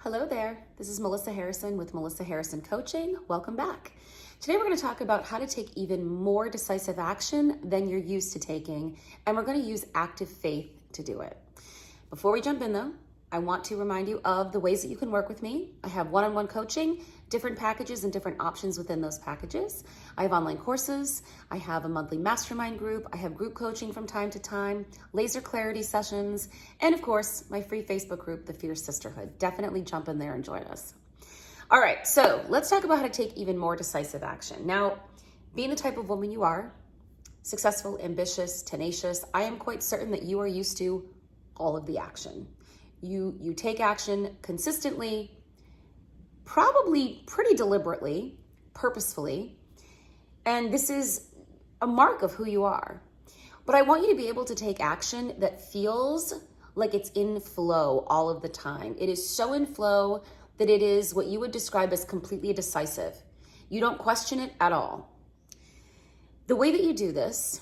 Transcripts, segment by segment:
Hello there, this is Melissa Harrison with Melissa Harrison Coaching. Welcome back. Today we're going to talk about how to take even more decisive action than you're used to taking, and we're going to use active faith to do it. Before we jump in though, I want to remind you of the ways that you can work with me. I have one-on-one coaching, different packages and different options within those packages. I have online courses. I have a monthly mastermind group. I have group coaching from time to time, laser clarity sessions, and of course, my free Facebook group, the Fierce Sisterhood. Definitely jump in there and join us. All right, so let's talk about how to take even more decisive action. Now, being the type of woman you are, successful, ambitious, tenacious, I am quite certain that you are used to all of the action. You take action consistently, probably pretty deliberately, purposefully, and this is a mark of who you are. But I want you to be able to take action that feels like it's in flow all of the time. It is so in flow that it is what you would describe as completely decisive. You don't question it at all. The way that you do this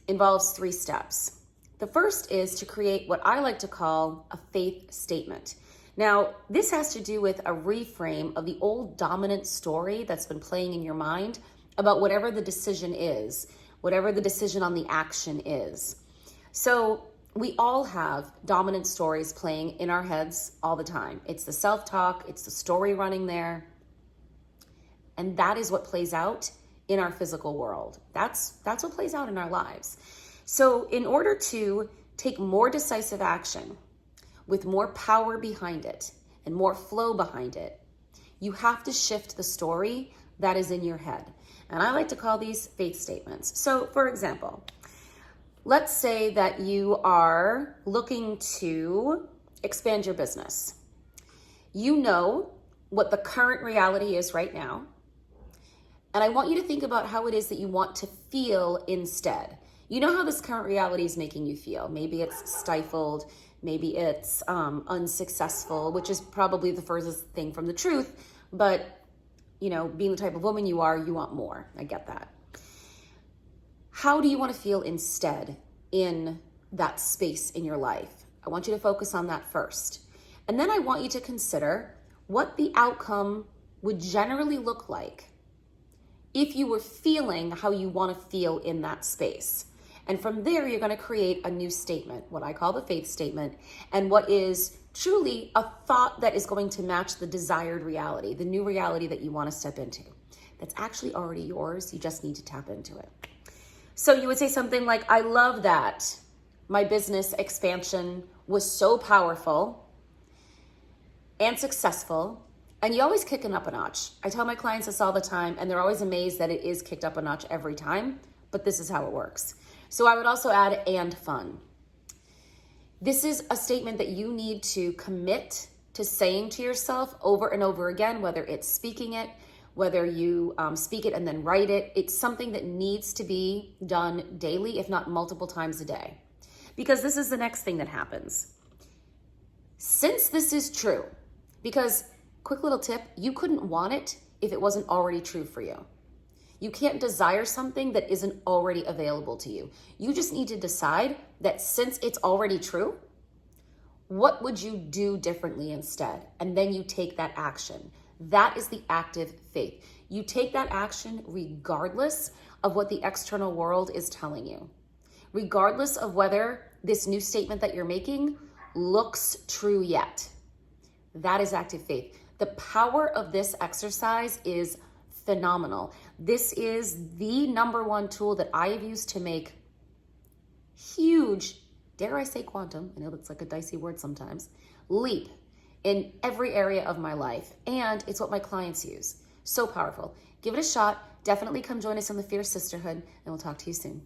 involves 3 steps. The first is to create what I like to call a faith statement. Now, this has to do with a reframe of the old dominant story that's been playing in your mind about whatever the decision is, whatever the decision on the action is. So we all have dominant stories playing in our heads all the time. It's the self-talk, it's the story running there. And that is what plays out in our physical world. That's what plays out in our lives. So in order to take more decisive action with more power behind it and more flow behind it, you have to shift the story that is in your head. And I like to call these faith statements. So for example, let's say that you are looking to expand your business. You know what the current reality is right now. And I want you to think about how it is that you want to feel instead. You know how this current reality is making you feel. Maybe it's stifled, maybe it's unsuccessful, which is probably the furthest thing from the truth. But, you know, being the type of woman you are, you want more. I get that. How do you want to feel instead in that space in your life? I want you to focus on that first. And then I want you to consider what the outcome would generally look like if you were feeling how you want to feel in that space. And from there, you're going to create a new statement, what I call the faith statement, and what is truly a thought that is going to match the desired reality, the new reality that you want to step into. That's actually already yours. You just need to tap into it. So you would say something like, I love that my business expansion was so powerful and successful, and you always kick it up a notch. I tell my clients this all the time, and they're always amazed that it is kicked up a notch every time, but this is how it works. So I would also add, and fun. This is a statement that you need to commit to saying to yourself over and over again, whether it's speaking it, whether you speak it and then write it. It's something that needs to be done daily, if not multiple times a day. Because this is the next thing that happens. Since this is true, because quick little tip, you couldn't want it if it wasn't already true for you. You can't desire something that isn't already available to you. You just need to decide that since it's already true, what would you do differently instead? And then you take that action. That is the active faith. You take that action regardless of what the external world is telling you. Regardless of whether this new statement that you're making looks true yet. That is active faith. The power of this exercise is phenomenal. This is the #1 tool that I have used to make huge, dare I say quantum, I know that's like a dicey word sometimes, leap in every area of my life. And it's what my clients use. So powerful. Give it a shot. Definitely come join us in the Fierce Sisterhood, and we'll talk to you soon.